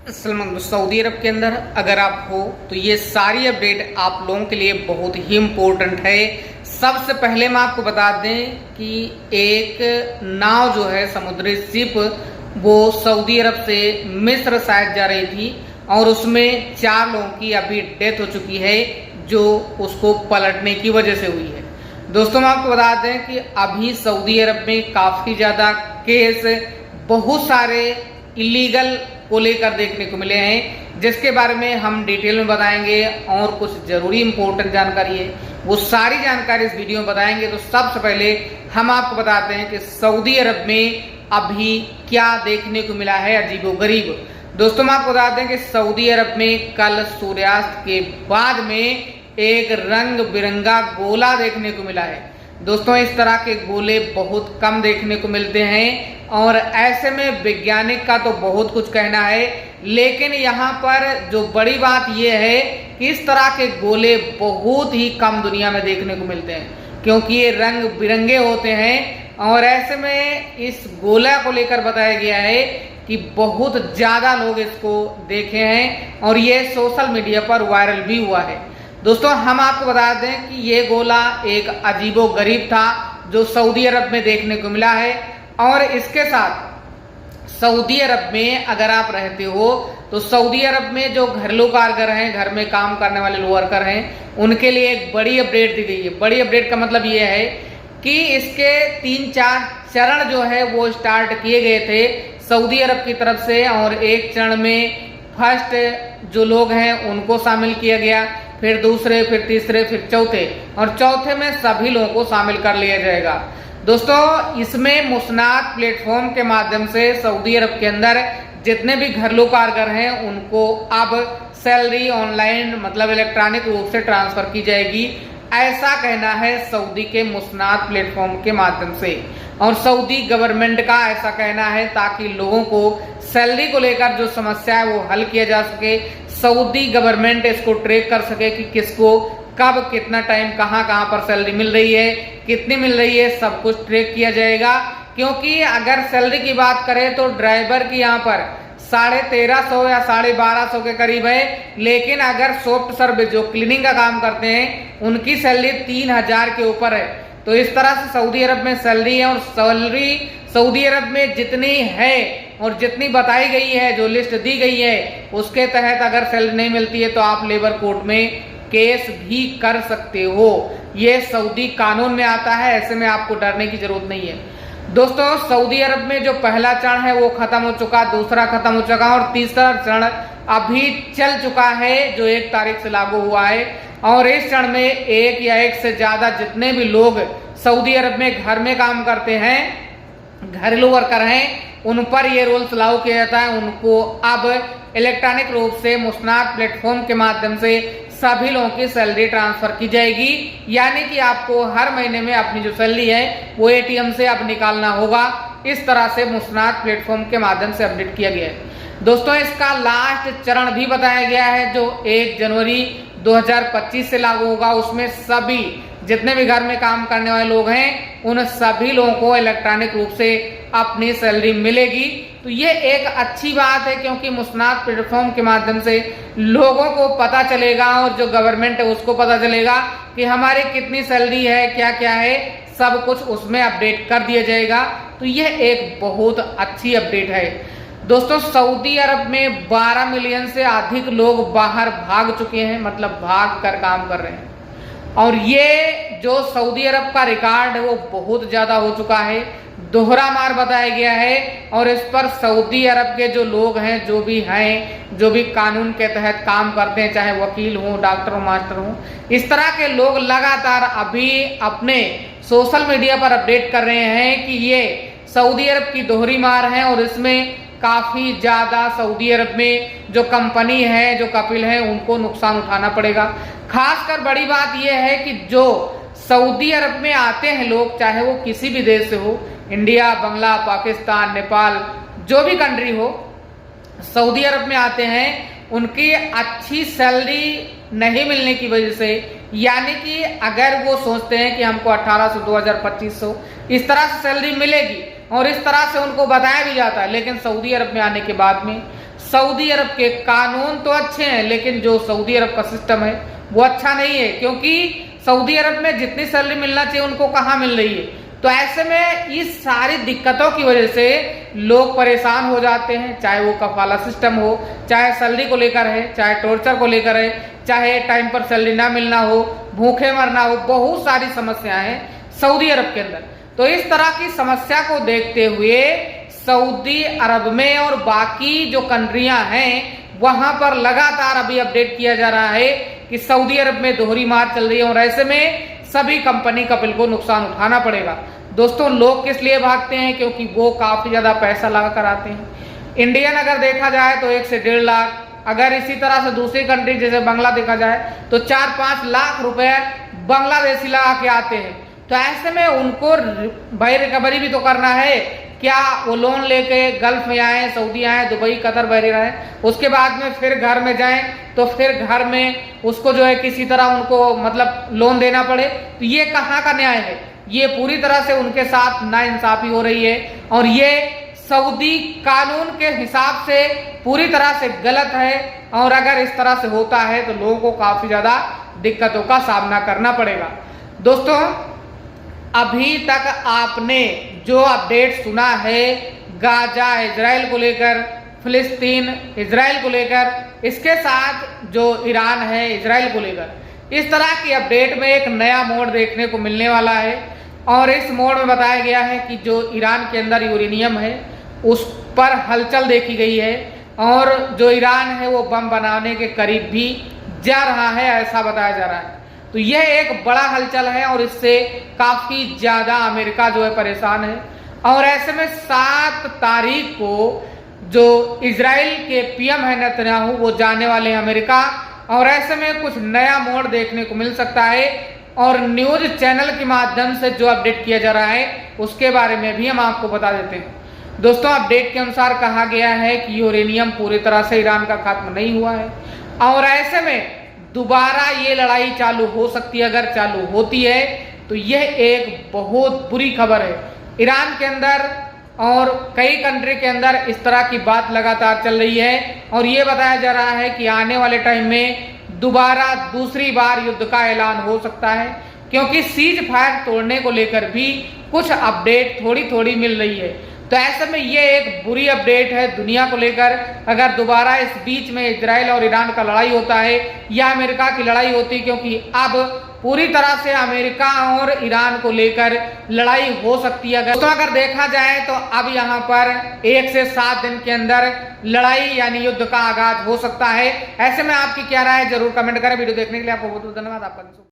Saudi अरब के अंदर अगर आप हो तो ये सारी अपडेट आप लोगों के लिए बहुत ही इम्पोर्टेंट है। सबसे पहले मैं आपको बता दें कि एक नाव जो है समुद्री शिप वो सऊदी अरब से मिस्र शायद जा रही थी और उसमें 4 लोगों की अभी डेथ हो चुकी है जो उसको पलटने की वजह से हुई है। दोस्तों मैं आपको बता दें कि अभी सऊदी अरब में काफ़ी ज़्यादा केस बहुत सारे इलीगल को लेकर देखने को मिले हैं, जिसके बारे में हम डिटेल में बताएंगे और कुछ जरूरी इंपॉर्टेंट जानकारी है वो सारी जानकारी इस वीडियो में बताएंगे। तो सबसे पहले हम आपको बताते हैं कि सऊदी अरब में अभी क्या देखने को मिला है अजीबोगरीब। दोस्तों मैं आपको बता दें कि सऊदी अरब में कल सूर्यास्त के बाद में एक रंग बिरंगा गोला देखने को मिला है। दोस्तों इस तरह के गोले बहुत कम देखने को मिलते हैं और ऐसे में वैज्ञानिक का तो बहुत कुछ कहना है, लेकिन यहाँ पर जो बड़ी बात यह है कि इस तरह के गोले बहुत ही कम दुनिया में देखने को मिलते हैं क्योंकि ये रंग बिरंगे होते हैं। और ऐसे में इस गोला को लेकर बताया गया है कि बहुत ज़्यादा लोग इसको देखे हैं और ये सोशल मीडिया पर वायरल भी हुआ है। दोस्तों हम आपको बता दें कि ये गोला एक अजीबोगरीब था जो सऊदी अरब में देखने को मिला है। और इसके साथ सऊदी अरब में अगर आप रहते हो तो सऊदी अरब में जो घरेलू कारीगर हैं, घर में काम करने वाले लोग वर्कर हैं, उनके लिए एक बड़ी अपडेट दी गई है। बड़ी अपडेट का मतलब ये है कि इसके 3-4 चरण जो है वो स्टार्ट किए गए थे सऊदी अरब की तरफ से और एक चरण में फर्स्ट जो लोग हैं उनको शामिल किया गया, फिर दूसरे, फिर तीसरे, फिर चौथे और चौथे में सभी लोगों को शामिल कर लिया जाएगा। दोस्तों इसमें मुस्नात प्लेटफॉर्म के माध्यम से सऊदी अरब के अंदर जितने भी घरेलू कारीगर हैं उनको अब सैलरी ऑनलाइन मतलब इलेक्ट्रॉनिक रूप से ट्रांसफर की जाएगी, ऐसा कहना है सऊदी के मुस्नात प्लेटफॉर्म के माध्यम से। और सऊदी गवर्नमेंट का ऐसा कहना है ताकि लोगों को सैलरी को लेकर जो समस्या है वो हल किया जा सके। सऊदी गवर्नमेंट इसको ट्रैक कर सके कि किसको कब कितना टाइम कहाँ पर सैलरी मिल रही है, कितनी मिल रही है, सब कुछ ट्रैक किया जाएगा। क्योंकि अगर सैलरी की बात करें तो ड्राइवर की यहाँ पर 1350 या 1250 के करीब है, लेकिन अगर सॉफ्ट सर्विस जो क्लीनिंग का काम करते हैं उनकी सैलरी 3000 के ऊपर है। तो इस तरह से सऊदी अरब में सैलरी है और सैलरी सऊदी अरब में जितनी है और जितनी बताई गई है, जो लिस्ट दी गई है उसके तहत अगर सैलरी नहीं मिलती है तो आप लेबर कोर्ट में केस भी कर सकते हो। ये सऊदी कानून में आता है, ऐसे में आपको डरने की जरूरत नहीं है। दोस्तों सऊदी अरब में जो पहला चरण है वो खत्म हो चुका, दूसरा खत्म हो चुका और तीसरा चरण अभी चल चुका है जो 1 तारीख से लागू हुआ है। और इस चरण में एक या एक से ज्यादा जितने भी लोग सऊदी अरब में घर में काम करते हैं, घरेलू वर्कर हैं, उन पर ये रूल्स लागू किया जाता है। उनको अब इलेक्ट्रॉनिक रूप से मुस्नात प्लेटफॉर्म के माध्यम से सभी लोगों की सैलरी ट्रांसफर की जाएगी, यानी कि आपको हर महीने में अपनी जो सैलरी है वो एटीएम से अब निकालना होगा। इस तरह से मुस्नात प्लेटफॉर्म के माध्यम से अपडेट किया गया है। दोस्तों इसका लास्ट चरण भी बताया गया है जो 1 जनवरी 2025 से लागू होगा। उसमें सभी जितने भी घर में काम करने वाले लोग हैं उन सभी लोगों को इलेक्ट्रॉनिक रूप से अपनी सैलरी मिलेगी। तो ये एक अच्छी बात है क्योंकि मुस्नात प्लेटफॉर्म के माध्यम से लोगों को पता चलेगा और जो गवर्नमेंट है उसको पता चलेगा कि हमारी कितनी सैलरी है, क्या क्या है, सब कुछ उसमें अपडेट कर दिया जाएगा। तो ये एक बहुत अच्छी अपडेट है। दोस्तों सऊदी अरब में 12 मिलियन से अधिक लोग बाहर भाग चुके हैं, मतलब भाग कर काम कर रहे हैं। और ये जो सऊदी अरब का रिकॉर्ड है वो बहुत ज्यादा हो चुका है, दोहरा मार बताया गया है। और इस पर सऊदी अरब के जो लोग हैं, जो भी कानून के तहत काम करते हैं, चाहे वकील हो, डॉक्टर हो, मास्टर हो, इस तरह के लोग लगातार अभी अपने सोशल मीडिया पर अपडेट कर रहे हैं कि ये सऊदी अरब की दोहरी मार है और इसमें काफी ज्यादा सऊदी अरब में जो कंपनी है, जो कपिल है, उनको नुकसान उठाना पड़ेगा। खासकर बड़ी बात यह है कि जो सऊदी अरब में आते हैं लोग, चाहे वो किसी भी देश से हो, इंडिया, बांग्ला, पाकिस्तान, नेपाल, जो भी कंट्री हो, सऊदी अरब में आते हैं, उनकी अच्छी सैलरी नहीं मिलने की वजह से, यानी कि अगर वो सोचते हैं कि हमको 1800, 2000, 2500 इस तरह से सैलरी मिलेगी और इस तरह से उनको बताया भी जाता है, लेकिन सऊदी अरब में आने के बाद में सऊदी अरब के कानून तो अच्छे हैं, लेकिन जो सऊदी अरब का सिस्टम है वो अच्छा नहीं है, क्योंकि सऊदी अरब में जितनी सैलरी मिलना चाहिए उनको कहाँ मिल रही है। तो ऐसे में इस सारी दिक्कतों की वजह से लोग परेशान हो जाते हैं, चाहे वो कफाला सिस्टम हो, चाहे सैलरी को लेकर है, चाहे टॉर्चर को लेकर है, चाहे टाइम पर सैलरी ना मिलना हो, भूखे मरना हो, बहुत सारी समस्याएं हैं सऊदी अरब के अंदर। तो इस तरह की समस्या को देखते हुए सऊदी अरब में और बाकी जो कंट्रियां हैं वहां पर लगातार अभी अपडेट किया जा रहा है कि सऊदी अरब में दोहरी मार चल रही है और ऐसे में सभी कंपनी कपल को नुकसान उठाना पड़ेगा। दोस्तों, लोग किस लिए भागते हैं? क्योंकि वो काफी ज्यादा पैसा लगा कर आते हैं। इंडियन अगर देखा जाए तो 1 से 1.5 लाख, अगर इसी तरह से दूसरी कंट्री जैसे बांग्ला देखा जाए तो 4-5 लाख रुपए बांग्लादेशी लगा के आते हैं। तो ऐसे में उनको भाई रिकवरी भी तो करना है। क्या वो लोन लेके गल्फ में आए, सऊदी आए, दुबई, कतर, बहरीन आए, उसके बाद में फिर घर में जाएं तो फिर घर में उसको जो है किसी तरह उनको मतलब लोन देना पड़े? तो ये कहाँ का न्याय है? ये पूरी तरह से उनके साथ नाइंसाफी हो रही है और ये सऊदी कानून के हिसाब से पूरी तरह से गलत है। और अगर इस तरह से होता है तो लोगों को काफी ज्यादा दिक्कतों का सामना करना पड़ेगा। दोस्तों, अभी तक आपने जो अपडेट सुना है गाजा इजराइल को लेकर, फिलिस्तीन इजराइल को लेकर, इसके साथ जो ईरान है इजराइल को लेकर, इस तरह की अपडेट में एक नया मोड़ देखने को मिलने वाला है। और इस मोड़ में बताया गया है कि जो ईरान के अंदर यूरेनियम है उस पर हलचल देखी गई है और जो ईरान है वो बम बनाने के करीब भी जा रहा है, ऐसा बताया जा रहा है। तो यह एक बड़ा हलचल है और इससे काफी ज्यादा अमेरिका जो है परेशान है। और ऐसे में 7 तारीख को जो इजराइल के पीएम है नेतन्याहू, वो जाने वाले हैं अमेरिका। और ऐसे में कुछ नया मोड़ देखने को मिल सकता है और न्यूज चैनल के माध्यम से जो अपडेट किया जा रहा है उसके बारे में भी हम आपको बता देते हैं। दोस्तों, अपडेट के अनुसार कहा गया है कि यूरेनियम पूरी तरह से ईरान का खत्म नहीं हुआ है और ऐसे में दोबारा ये लड़ाई चालू हो सकती है। अगर चालू होती है तो यह एक बहुत बुरी खबर है ईरान के अंदर और कई कंट्री के अंदर। इस तरह की बात लगातार चल रही है और ये बताया जा रहा है कि आने वाले टाइम में दोबारा दूसरी बार युद्ध का ऐलान हो सकता है, क्योंकि सीज फायर तोड़ने को लेकर भी कुछ अपडेट थोड़ी थोड़ी मिल रही है। तो ऐसे में ये एक बुरी अपडेट है दुनिया को लेकर। अगर दोबारा इस बीच में इजराइल और ईरान का लड़ाई होता है या अमेरिका की लड़ाई होती, क्योंकि अब पूरी तरह से अमेरिका और ईरान को लेकर लड़ाई हो सकती है। तो अगर देखा जाए तो अब यहाँ पर 1 से 7 दिन के अंदर लड़ाई यानी युद्ध का आगाज हो सकता है। ऐसे में आपकी क्या राय है जरूर कमेंट करें। वीडियो देखने के लिए आपको बहुत बहुत धन्यवाद। आपका